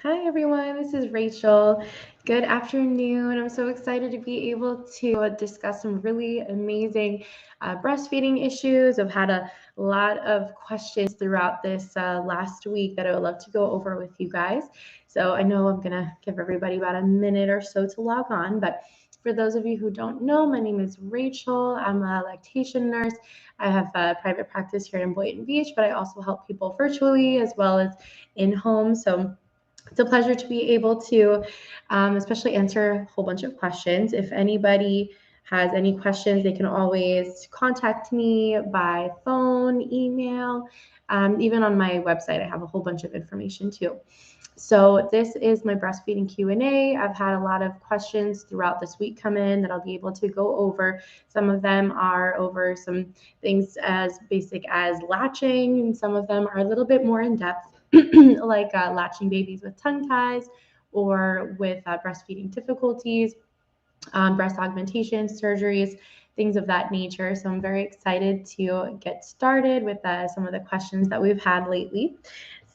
Hi everyone, this is Rachel. Good afternoon. I'm so excited to be able to discuss some really amazing breastfeeding issues. I've had a lot of questions throughout this last week that I would love to go over with you guys. So I know I'm going to give everybody about a minute or so to log on, but for those of you who don't know, my name is Rachel. I'm a lactation nurse. I have a private practice here in Boynton Beach, but I also help people virtually as well as in home. So it's a pleasure to be able to, especially answer a whole bunch of questions. If anybody has any questions, they can always contact me by phone, email, even on my website. I have a whole bunch of information too. So this is my breastfeeding Q&A. I've had a lot of questions throughout this week come in that I'll be able to go over. Some of them are over some things as basic as latching, and some of them are a little bit more in depth, like latching babies with tongue ties or with breastfeeding difficulties, breast augmentation surgeries, things of that nature. So I'm very excited to get started with some of the questions that we've had lately.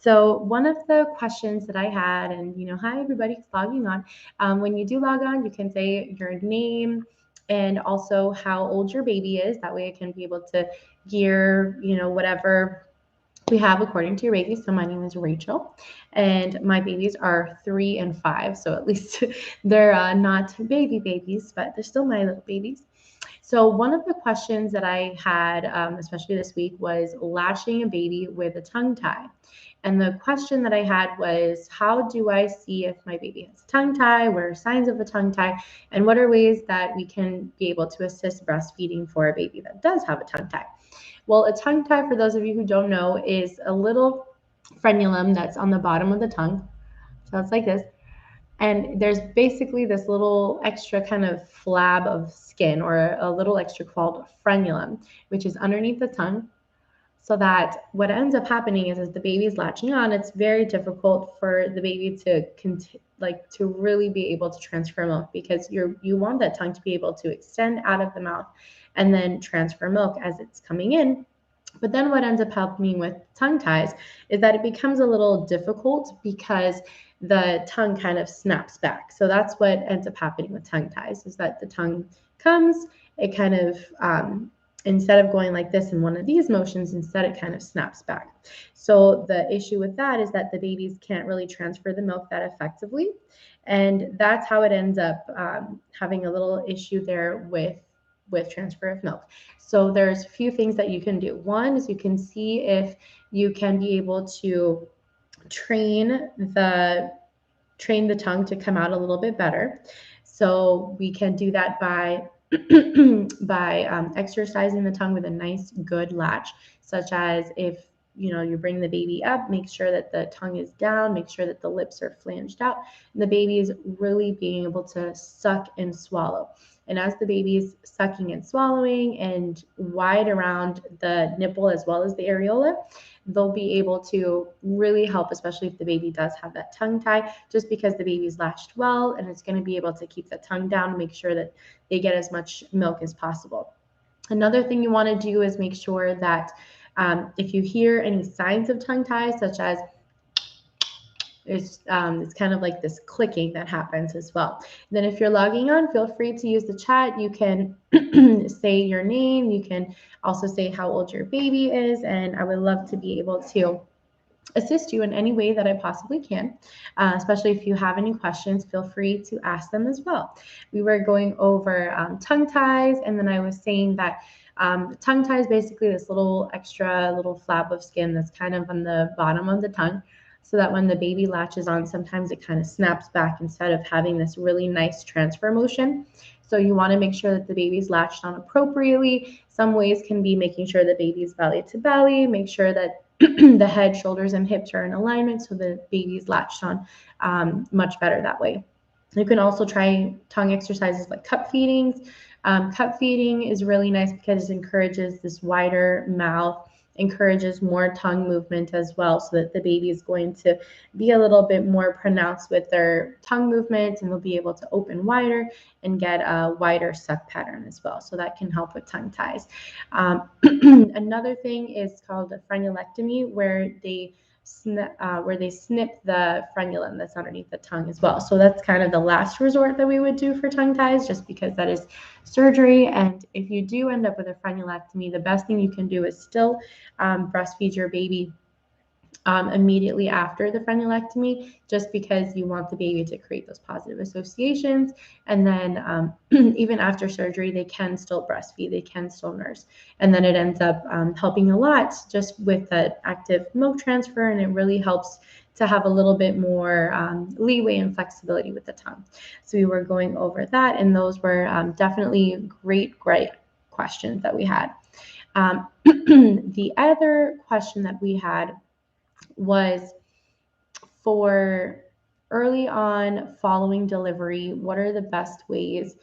So one of the questions that I had, and hi everybody logging on. When you do log on, you can say your name and also how old your baby is. That way I can be able to gear, whatever we have according to your baby. So my name is Rachel, and my babies are 3 and 5. So at least they're not baby babies, but they're still my little babies. So one of the questions that I had, especially this week, was latching a baby with a tongue tie. And the question that I had was, how do I see if my baby has a tongue tie? What are signs of a tongue tie? And what are ways that we can be able to assist breastfeeding for a baby that does have a tongue tie? Well, a tongue tie, for those of you who don't know, is a little frenulum that's on the bottom of the tongue. So it's like this. And there's basically this little extra kind of flab of skin or a little extra called frenulum, which is underneath the tongue. So that what ends up happening is as the baby's latching on, it's very difficult for the baby to to really be able to transfer milk, because you want that tongue to be able to extend out of the mouth and then transfer milk as it's coming in. But then what ends up happening with tongue ties is that it becomes a little difficult because the tongue kind of snaps back. So that's what ends up happening with tongue ties, is that the tongue comes, it kind of, instead of going like this in one of these motions, instead it kind of snaps back. So the issue with that is that the babies can't really transfer the milk that effectively. And that's how it ends up having a little issue there with transfer of milk. So there's a few things that you can do. One is you can see if you can be able to train the tongue to come out a little bit better. So we can do that by exercising the tongue with a nice good latch, such as if you bring the baby up, make sure that the tongue is down, make sure that the lips are flanged out, and the baby is really being able to suck and swallow. And as the baby's sucking and swallowing and wide around the nipple as well as the areola, they'll be able to really help, especially if the baby does have that tongue tie, just because the baby's latched well, and it's going to be able to keep the tongue down and make sure that they get as much milk as possible. Another thing you want to do is make sure that if you hear any signs of tongue ties, such as it's kind of like this clicking that happens as well. Then if you're logging on, feel free to use the chat. You can say your name. You can also say how old your baby is, and I would love to be able to assist you in any way that I possibly can. Especially if you have any questions, feel free to ask them as well. We were going over tongue ties, and then I was saying that tongue tie is basically this little extra little flap of skin that's kind of on the bottom of the tongue, so that when the baby latches on, sometimes it kind of snaps back instead of having this really nice transfer motion. So you want to make sure that the baby's latched on appropriately. Some ways can be making sure the baby's belly to belly, make sure that the head, shoulders, and hips are in alignment so the baby's latched on much better that way. You can also try tongue exercises like cup feedings. Cup feeding is really nice because it encourages this wider mouth, encourages more tongue movement as well, so that the baby is going to be a little bit more pronounced with their tongue movement, and they'll be able to open wider and get a wider suck pattern as well. So that can help with tongue ties. Another thing is called a frenulectomy, where they where they snip the frenulum that's underneath the tongue as well. So that's kind of the last resort that we would do for tongue ties, just because that is surgery. And if you do end up with a frenulectomy, the best thing you can do is still breastfeed your baby immediately after the frenulectomy, just because you want the baby to create those positive associations. And then even after surgery, they can still breastfeed, they can still nurse. And then it ends up helping a lot just with that active milk transfer, and it really helps to have a little bit more leeway and flexibility with the tongue. So we were going over that, and those were definitely great questions that we had. The other question that we had was for early on following delivery, what are the best ways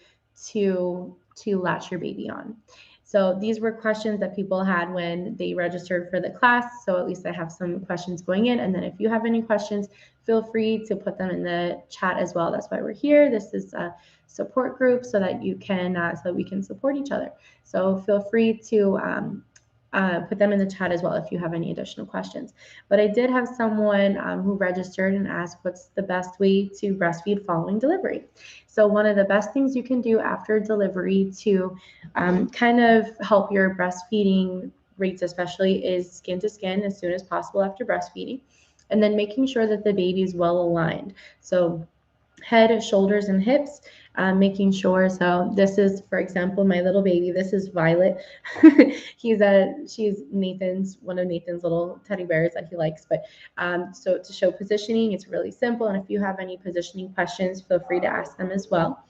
to latch your baby on? So these were questions that people had when they registered for the class. So at least I have some questions going in. And then if you have any questions, feel free to put them in the chat as well. That's why we're here. This is a support group so that you can so we can support each other. So feel free to put them in the chat as well if you have any additional questions. But I did have someone who registered and asked what's the best way to breastfeed following delivery. So one of the best things you can do after delivery to kind of help your breastfeeding rates especially is skin to skin as soon as possible after breastfeeding, and then making sure that the baby is well aligned. So head, shoulders, and hips, making sure. So this is, for example, my little baby. This is Violet. She's one of Nathan's little teddy bears that he likes. But so to show positioning, it's really simple. And if you have any positioning questions, feel free to ask them as well.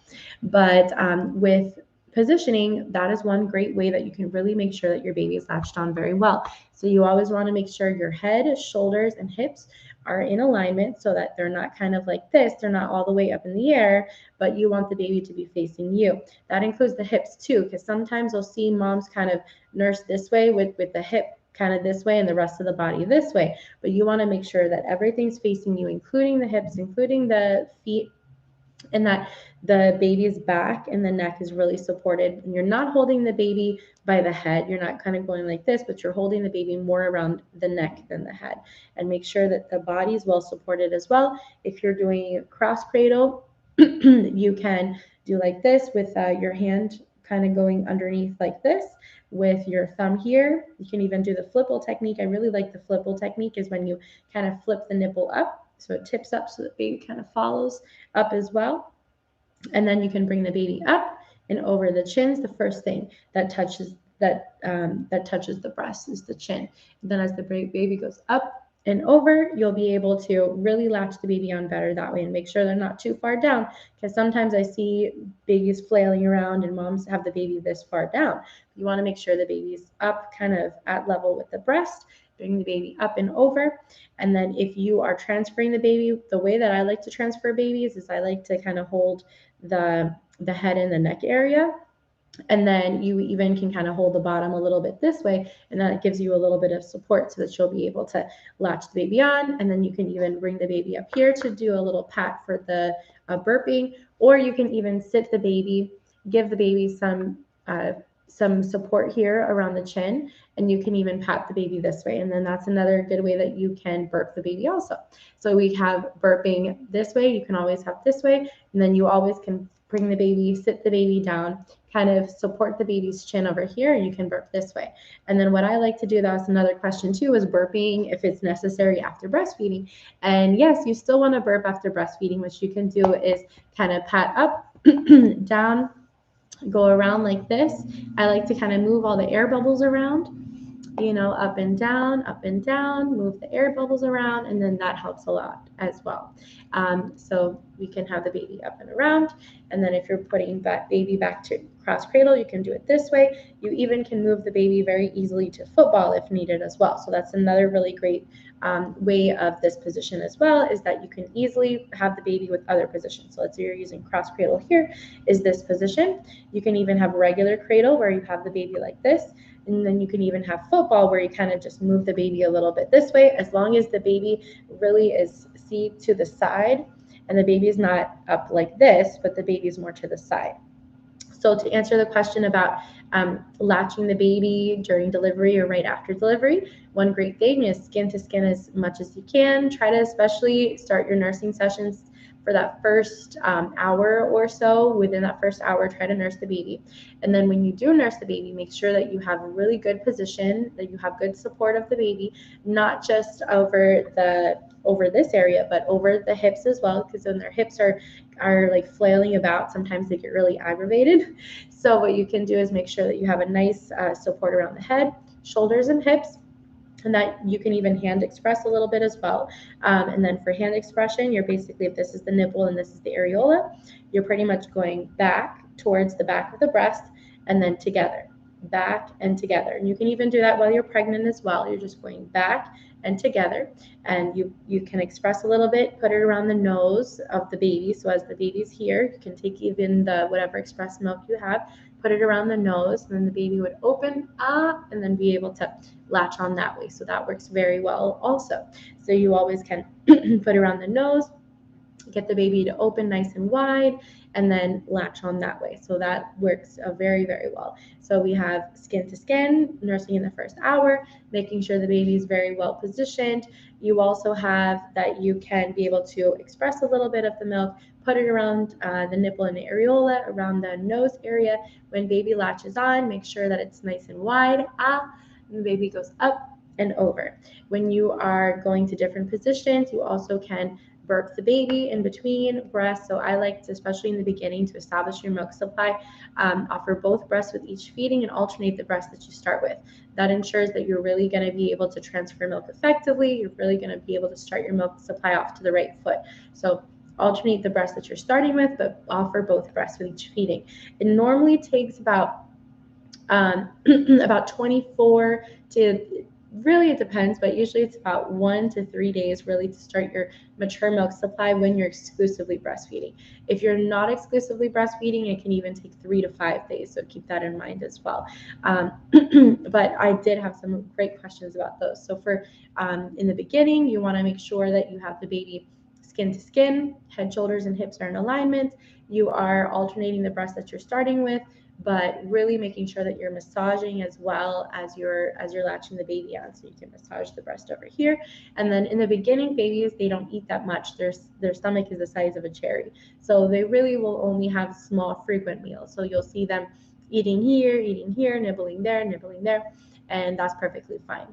But with positioning, that is one great way that you can really make sure that your baby is latched on very well. So you always want to make sure your head, shoulders, and hips are in alignment so that they're not kind of like this. They're not all the way up in the air, but you want the baby to be facing you. That includes the hips too, because sometimes you'll see moms kind of nurse this way with the hip kind of this way and the rest of the body this way. But you want to make sure that everything's facing you, including the hips, including the feet, and that the baby's back and the neck is really supported. And you're not holding the baby by the head. You're not kind of going like this, but you're holding the baby more around the neck than the head. And make sure that the body is well supported as well. If you're doing cross cradle, you can do like this with your hand kind of going underneath like this with your thumb here. You can even do the flipple technique. I really like the flipple technique, is when you kind of flip the nipple up so it tips up so the baby kind of follows up as well. And then you can bring the baby up and over. The chin's the first thing that touches the breast, is the chin. And then as the baby goes up and over, you'll be able to really latch the baby on better that way, and make sure they're not too far down, because sometimes I see babies flailing around and moms have the baby this far down. You want to make sure the baby's up kind of at level with the breast. Bring the baby up and over. And then if you are transferring the baby, the way that I like to transfer babies is I like to kind of hold the head and the neck area. And then you even can kind of hold the bottom a little bit this way, and that gives you a little bit of support so that you'll be able to latch the baby on. And then you can even bring the baby up here to do a little pat for the burping, or you can even sit the baby, give the baby some support here around the chin, and you can even pat the baby this way. And then that's another good way that you can burp the baby also. So we have burping this way, you can always have this way, and then you always can bring the baby, sit the baby down, kind of support the baby's chin over here, and you can burp this way. And then what I like to do, that was another question too, is burping if it's necessary after breastfeeding. And yes, you still want to burp after breastfeeding. What you can do is kind of pat up, down, go around like this. I like to kind of move all the air bubbles around, up and down, move the air bubbles around, and then that helps a lot as well. So we can have the baby up and around. And then if you're putting that baby back to cross cradle, you can do it this way. You even can move the baby very easily to football if needed as well. So that's another really great way of this position as well, is that you can easily have the baby with other positions. So let's say you're using cross cradle, here is this position. You can even have regular cradle where you have the baby like this. And then you can even have football where you kind of just move the baby a little bit this way, as long as the baby really is to the side and the baby is not up like this, but the baby is more to the side. So to answer the question about Latching the baby during delivery or right after delivery. One great thing is skin to skin as much as you can. Try to especially start your nursing sessions for that first hour or so. Within that first hour, try to nurse the baby. And then when you do nurse the baby, make sure that you have a really good position, that you have good support of the baby, not just over this area, but over the hips as well, because when their hips are like flailing about, sometimes they get really aggravated. So what you can do is make sure that you have a nice support around the head, shoulders, and hips, and that you can even hand express a little bit as well. And then for hand expression, you're basically, if this is the nipple and this is the areola, you're pretty much going back towards the back of the breast and then together, back and together. And you can even do that while you're pregnant as well. You're just going back and together, and you can express a little bit, put it around the nose of the baby. So as the baby's here, you can take even the whatever express milk you have, put it around the nose, and then the baby would open and then be able to latch on that way. So that works very well also. So you always can put it around the nose, get the baby to open nice and wide, and then latch on that way. So that works very, very well. So we have skin to skin, nursing in the first hour, making sure the baby is very well positioned. You also have that you can be able to express a little bit of the milk, put it around the nipple and the areola, around the nose area. When baby latches on, make sure that it's nice and wide, and the baby goes up and over. When you are going to different positions, you also can burp the baby in between breasts. So I like to, especially in the beginning, to establish your milk supply, offer both breasts with each feeding and alternate the breast that you start with. That ensures that you're really going to be able to transfer milk effectively. You're really going to be able to start your milk supply off to the right foot. So alternate the breast that you're starting with, but offer both breasts with each feeding. It normally takes about 24 to, really it depends, but usually it's about 1 to 3 days really to start your mature milk supply when you're exclusively breastfeeding. If you're not exclusively breastfeeding, it can even take 3 to 5 days, so keep that in mind as well. But I did have some great questions about those. So for in the beginning, you want to make sure that you have the baby skin to skin, head, shoulders, and hips are in alignment. You are alternating the breast that you're starting with, but really making sure that you're massaging as well as you're latching the baby on. So you can massage the breast over here. And then in the beginning, babies, they don't eat that much. Their stomach is the size of a cherry. So they really will only have small, frequent meals. So you'll see them eating here, nibbling there, and that's perfectly fine.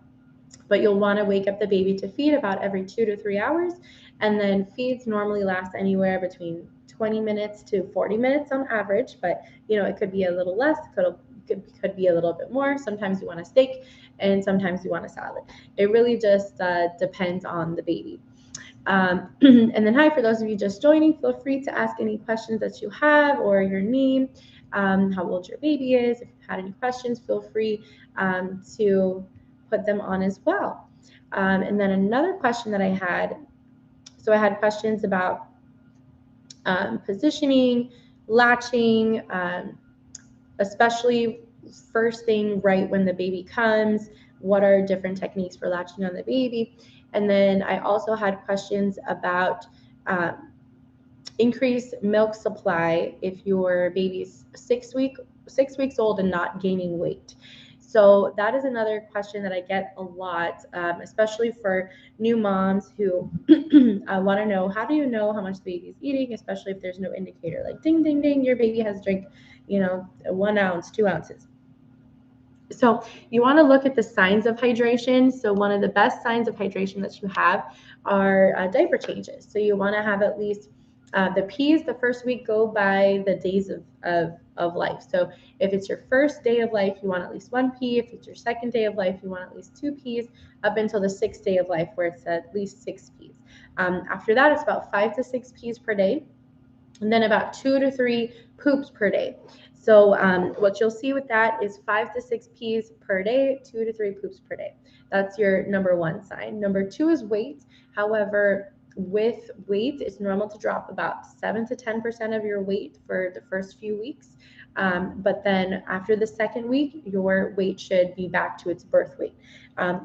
But you'll want to wake up the baby to feed about every 2 to 3 hours. And then feeds normally last anywhere between 20 minutes to 40 minutes on average, but it could be a little less, could be a little bit more. Sometimes you want a steak and sometimes you want a salad. It really just depends on the baby. And then hi, for those of you just joining, feel free to ask any questions that you have, or your name, how old your baby is. If you've had any questions, feel free to put them on as well. And then another question that I had, so I had questions about positioning, latching, especially first thing right when the baby comes. What are different techniques for latching on the baby? And then I also had questions about increased milk supply if your baby's 6 weeks old and not gaining weight. So that is another question that I get a lot, especially for new moms who want to know, how do you know how much the baby is eating, especially if there's no indicator, like ding, ding, ding, your baby has drank, 1 ounce, 2 ounces. So you want to look at the signs of hydration. So one of the best signs of hydration that you have are diaper changes. So you want to have at least the P's the first week go by the days of life. So if it's your first day of life, you want at least 1 P. If it's your second day of life, you want at least 2 P's, up until the 6th day of life, where it's at least 6 P's. After that, it's about 5 to 6 P's per day, and then about 2 to 3 poops per day. So what you'll see with that is 5 to 6 P's per day, 2 to 3 poops per day. That's your number 1 sign. Number 2 is weight. However, with weight, it's normal to drop about 7 to 10% of your weight for the first few weeks. But then after the second week, your weight should be back to its birth weight.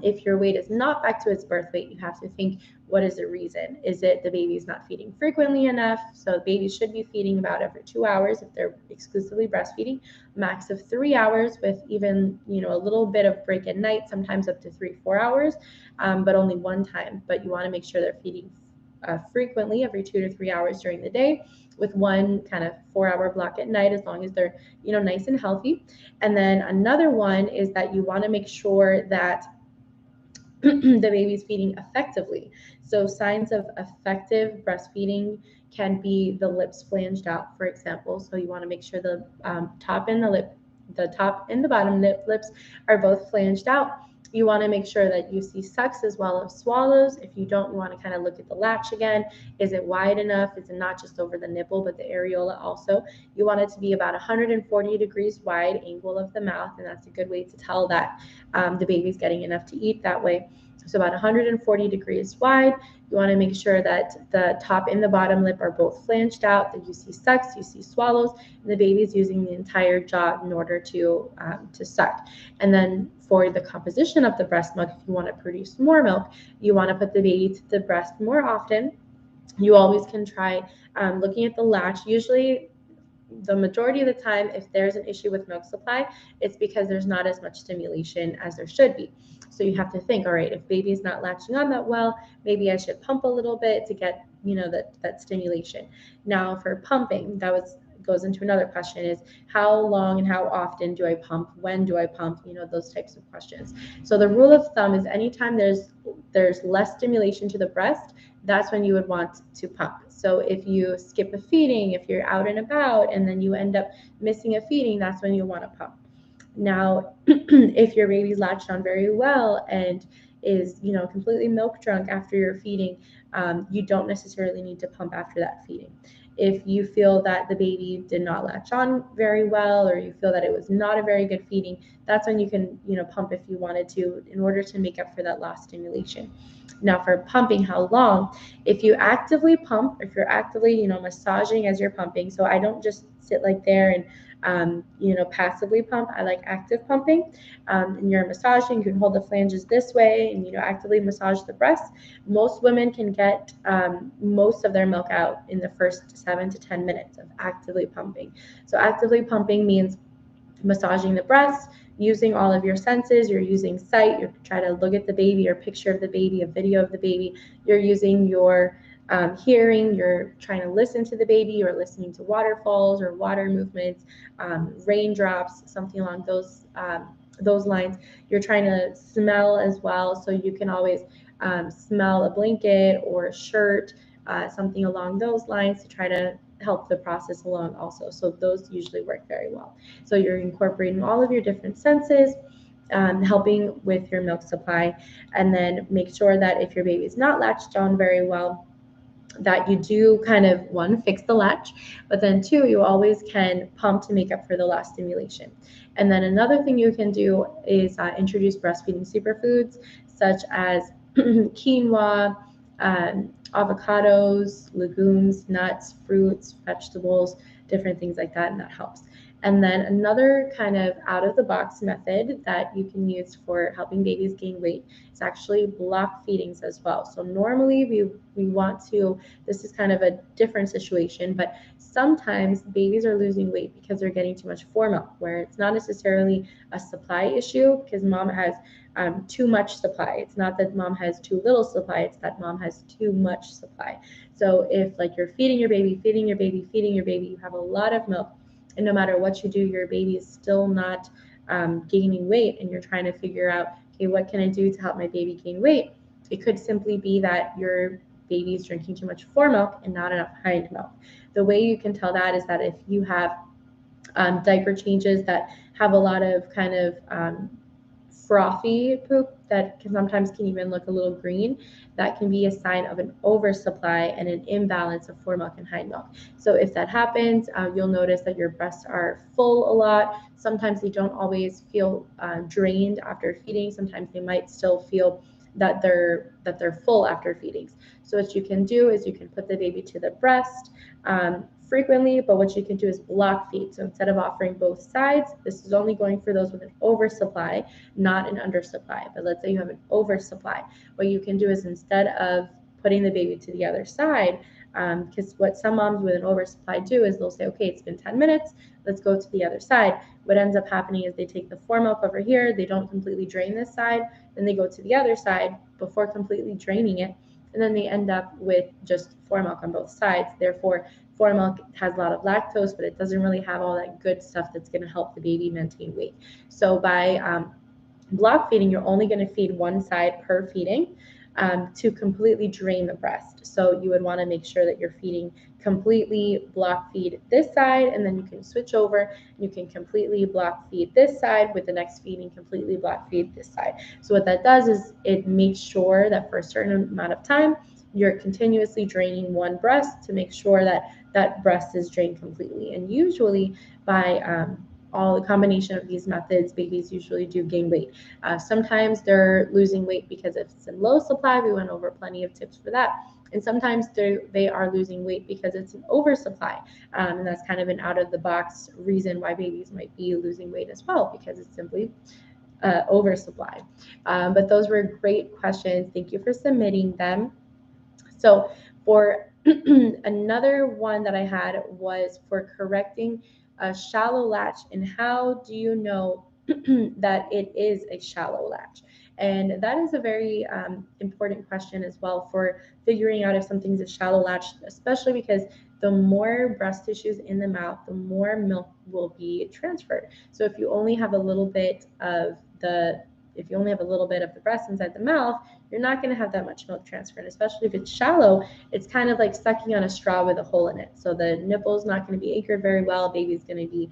If your weight is not back to its birth weight, you have to think, what is the reason? Is it the baby's not feeding frequently enough? So babies should be feeding about every 2 hours if they're exclusively breastfeeding, max of 3 hours with even, a little bit of break at night, sometimes up to 3-4 hours, but only one time. But you want to make sure they're feeding frequently every 2 to 3 hours during the day, with one kind of 4-hour block at night, as long as they're nice and healthy. And then another one is that you want to make sure that the baby's feeding effectively. So signs of effective breastfeeding can be the lips flanged out, for example. So you want to make sure the top and the bottom lips are both flanged out. You want to make sure that you see sucks as well as swallows. If you don't, you want to kind of look at the latch again. Is it wide enough? Is it not just over the nipple, but the areola also? You want it to be about 140 degrees wide angle of the mouth, and that's a good way to tell that the baby's getting enough to eat that way. So about 140 degrees wide. You want to make sure that the top and the bottom lip are both flanged out, that you see sucks, you see swallows, and the baby's using the entire jaw in order to suck. And then for the composition of the breast milk, if you want to produce more milk, you want to put the baby to the breast more often. You always can try looking at the latch. Usually, the majority of the time, if there's an issue with milk supply, it's because there's not as much stimulation as there should be. So you have to think, all right, if baby's not latching on that well, maybe I should pump a little bit to get, that stimulation. Now for pumping, goes into another question, is how long and how often do I pump? When do I pump? Those types of questions. So the rule of thumb is anytime there's less stimulation to the breast, that's when you would want to pump. So if you skip a feeding, if you're out and about and then you end up missing a feeding, that's when you want to pump. Now, if your baby's latched on very well and is, completely milk drunk after your feeding, you don't necessarily need to pump after that feeding. If you feel that the baby did not latch on very well, or you feel that it was not a very good feeding, that's when you can, pump if you wanted to, in order to make up for that lost stimulation. Now for pumping, how long? If you actively pump, if you're actively, massaging as you're pumping, so I don't just sit like there and passively pump. I like active pumping. And you're massaging, you can hold the flanges this way and, actively massage the breast. Most women can get most of their milk out in the first 7 to 10 minutes of actively pumping. So actively pumping means massaging the breast, using all of your senses. You're using sight, you're trying to look at the baby or picture of the baby, a video of the baby. You're using your hearing, you're trying to listen to the baby, you're listening to waterfalls or water movements, raindrops, something along those lines. You're trying to smell as well, so you can always smell a blanket or a shirt, something along those lines to try to help the process along also. So those usually work very well. So you're incorporating all of your different senses, helping with your milk supply, and then make sure that if your baby is not latched on very well, that you do kind of, one, fix the latch, but then two, you always can pump to make up for the lost stimulation. And then another thing you can do is introduce breastfeeding superfoods such as quinoa, avocados, legumes, nuts, fruits, vegetables, different things like that, and that helps. And then another kind of out-of-the-box method that you can use for helping babies gain weight is actually block feedings as well. So normally we want to, this is kind of a different situation, but sometimes babies are losing weight because they're getting too much formula, where it's not necessarily a supply issue because mom has too much supply. It's not that mom has too little supply, it's that mom has too much supply. So if like you're feeding your baby, you have a lot of milk, and no matter what you do, your baby is still not gaining weight, and you're trying to figure out, okay, what can I do to help my baby gain weight? It could simply be that your baby's drinking too much fore milk and not enough hind milk. The way you can tell that is that if you have diaper changes that have a lot of kind of frothy poop that sometimes can even look a little green, that can be a sign of an oversupply and an imbalance of fore milk and hind milk. So if that happens, you'll notice that your breasts are full a lot. Sometimes they don't always feel drained after feeding. Sometimes they might still feel that they're full after feedings. So what you can do is you can put the baby to the breast frequently, but what you can do is block feed. So instead of offering both sides, this is only going for those with an oversupply, not an undersupply. But let's say you have an oversupply. What you can do is instead of putting the baby to the other side, because what some moms with an oversupply do is they'll say, okay, it's been 10 minutes, let's go to the other side. What ends up happening is they take the formilk over here, they don't completely drain this side, then they go to the other side before completely draining it, and then they end up with just formilk on both sides. Therefore, formilk has a lot of lactose, but it doesn't really have all that good stuff that's going to help the baby maintain weight. So by block feeding, you're only going to feed one side per feeding to completely drain the breast. So you would want to make sure that you're feeding completely block feed this side, and then you can switch over and you can completely block feed this side with the next feeding, completely block feed this side. So what that does is it makes sure that for a certain amount of time, you're continuously draining one breast to make sure that that breast is drained completely. And usually by all the combination of these methods, babies usually do gain weight. Sometimes they're losing weight because it's in low supply. We went over plenty of tips for that. And sometimes they are losing weight because it's an oversupply. And that's kind of an out of the box reason why babies might be losing weight as well, because it's simply oversupply. But those were great questions. Thank you for submitting them. So for another one that I had was for correcting a shallow latch, and how do you know that it is a shallow latch? And that is a very important question as well for figuring out if something's a shallow latch, especially because the more breast tissue is in the mouth, the more milk will be transferred. So if you only have a little bit of the breast inside the mouth, you're not going to have that much milk transfer. And especially if it's shallow, it's kind of like sucking on a straw with a hole in it. So the nipple's not going to be anchored very well. Baby's going to be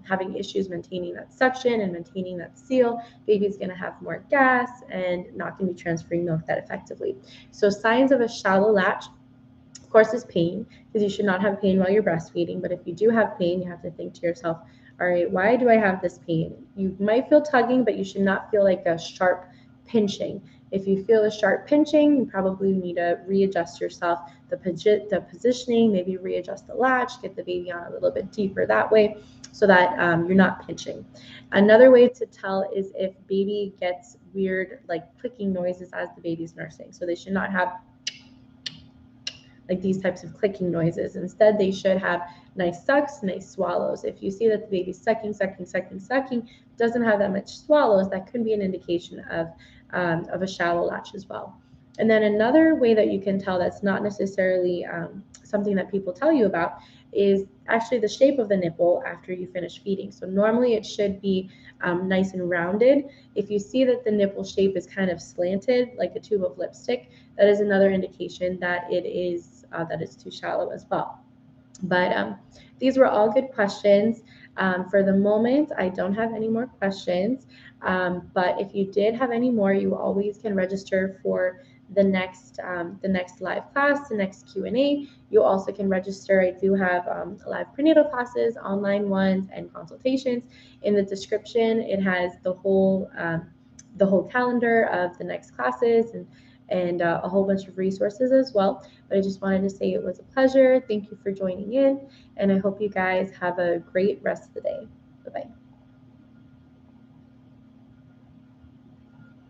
having issues maintaining that suction and maintaining that seal. Baby's going to have more gas and not going to be transferring milk that effectively. So signs of a shallow latch, of course, is pain, because you should not have pain while you're breastfeeding. But if you do have pain, you have to think to yourself, all right, why do I have this pain? You might feel tugging, but you should not feel like a sharp pinching. If you feel a sharp pinching, you probably need to readjust yourself, the positioning, maybe readjust the latch, get the baby on a little bit deeper that way so that you're not pinching. Another way to tell is if baby gets weird, like clicking noises as the baby's nursing. So they should not have like these types of clicking noises. Instead, they should have nice sucks, nice swallows. If you see that the baby's sucking, doesn't have that much swallows, that could be an indication of a shallow latch as well. And then another way that you can tell that's not necessarily something that people tell you about is actually the shape of the nipple after you finish feeding. So normally it should be nice and rounded. If you see that the nipple shape is kind of slanted, like a tube of lipstick, that is another indication that it is that it's too shallow as well. But these were all good questions. For the moment, I don't have any more questions. But if you did have any more, you always can register for the next live class, the next Q&A. You also can register. I do have live prenatal classes, online ones, and consultations. In the description, it has the whole calendar of the next classes and a whole bunch of resources as well. But I just wanted to say it was a pleasure. Thank you for joining in, and I hope you guys have a great rest of the day. Bye-bye.